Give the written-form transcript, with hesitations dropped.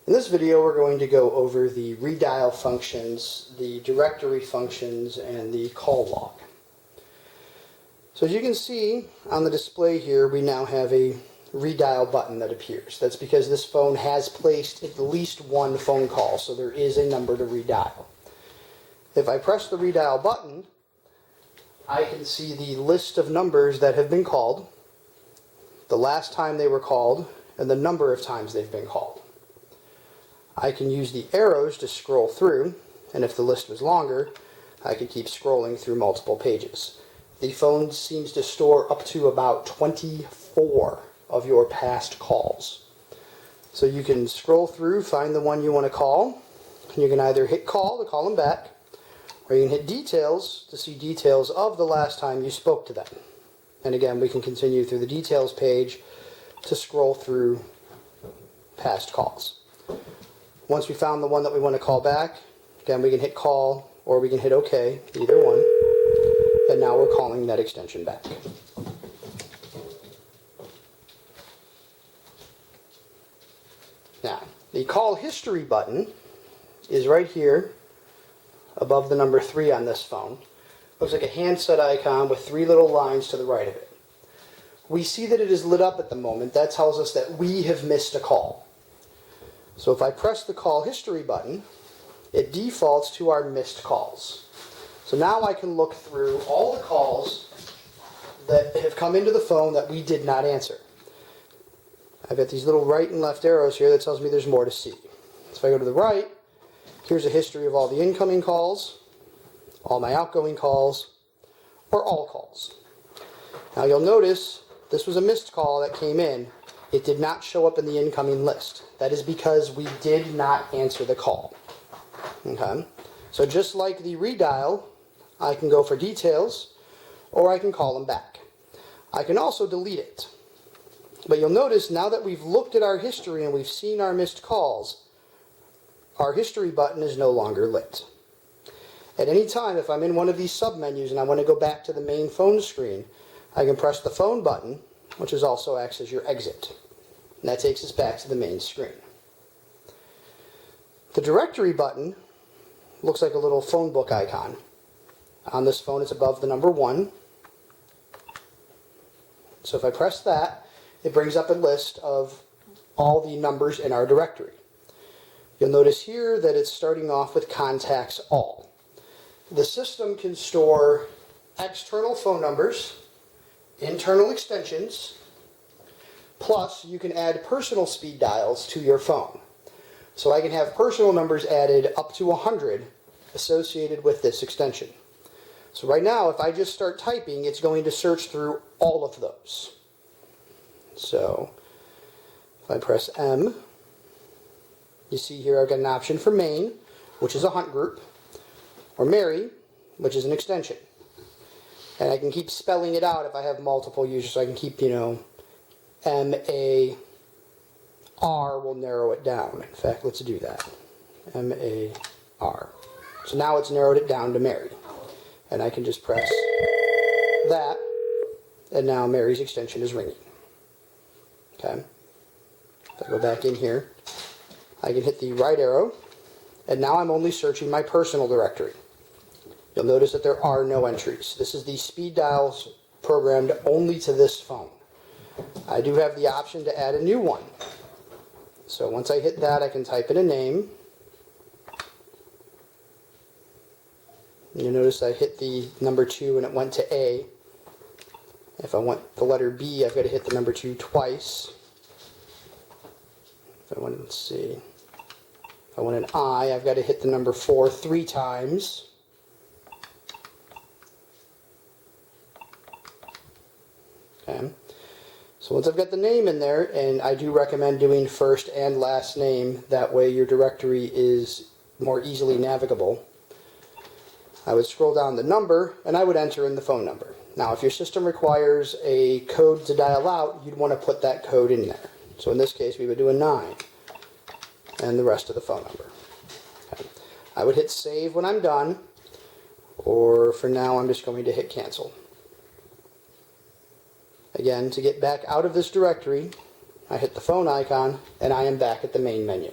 In this video, we're going to go over the redial functions, the directory functions, and the call log. So as you can see on the display here, we now have a redial button that appears. That's because this phone has placed at least one phone call, so there is a number to redial. If I press the redial button, I can see the list of numbers that have been called, the last time they were called, and the number of times they've been called. I can use the arrows to scroll through, and if the list was longer, I could keep scrolling through multiple pages. The phone seems to store up to about 24 of your past calls. So you can scroll through, find the one you want to call, and you can either hit call to call them back, or you can hit details to see details of the last time you spoke to them. And again, we can continue through the details page to scroll through past calls. Once we found the one that we want to call back, again, we can hit call or we can hit OK, either one. And now we're calling that extension back. Now, the call history button is right here above the number 3 on this phone. Looks like a handset icon with 3 little lines to the right of it. We see that it is lit up at the moment. That tells us that we have missed a call. So if I press the call history button, it defaults to our missed calls. So now I can look through all the calls that have come into the phone that we did not answer. I've got these little right and left arrows here that tells me there's more to see. So if I go to the right, here's a history of all the incoming calls, all my outgoing calls, or all calls. Now you'll notice this was a missed call that came in. It did not show up in the incoming list. That is because we did not answer the call. Okay? So just like the redial, I can go for details, or I can call them back. I can also delete it. But you'll notice now that we've looked at our history and we've seen our missed calls, our history button is no longer lit. At any time, if I'm in one of these submenus and I want to go back to the main phone screen, I can press the phone button, which is also acts as your exit. And that takes us back to the main screen. The directory button looks like a little phone book icon. On this phone, it's above the number 1. So if I press that, it brings up a list of all the numbers in our directory. You'll notice here that it's starting off with contacts all. The system can store external phone numbers, internal extensions, plus you can add personal speed dials to your phone. So I can have personal numbers added up to 100 associated with this extension. So right now, if I just start typing, it's going to search through all of those. So if I press M, you see here I've got an option for main, which is a hunt group, or Mary, which is an extension. And I can keep spelling it out if I have multiple users, so I can keep, M-A-R will narrow it down. In fact, let's do that. M-A-R. So now it's narrowed it down to Mary. And I can just press that, and now Mary's extension is ringing. Okay. If I go back in here, I can hit the right arrow, and now I'm only searching my personal directory. You'll notice that there are no entries. This is the speed dials programmed only to this phone. I do have the option to add a new one. So once I hit that, I can type in a name. You'll notice I hit the number 2 and it went to A. If I want the letter B, I've got to hit the number 2 twice. If I want, let's see. If I want an I, I've got to hit the number 4 3 times. Okay. So once I've got the name in there, and I do recommend doing first and last name, that way your directory is more easily navigable. I would scroll down the number, and I would enter in the phone number. Now, if your system requires a code to dial out, you'd want to put that code in there. So in this case, we would do a 9, and the rest of the phone number. Okay. I would hit save when I'm done, or for now, I'm just going to hit cancel. Again, to get back out of this directory, I hit the phone icon, and I am back at the main menu.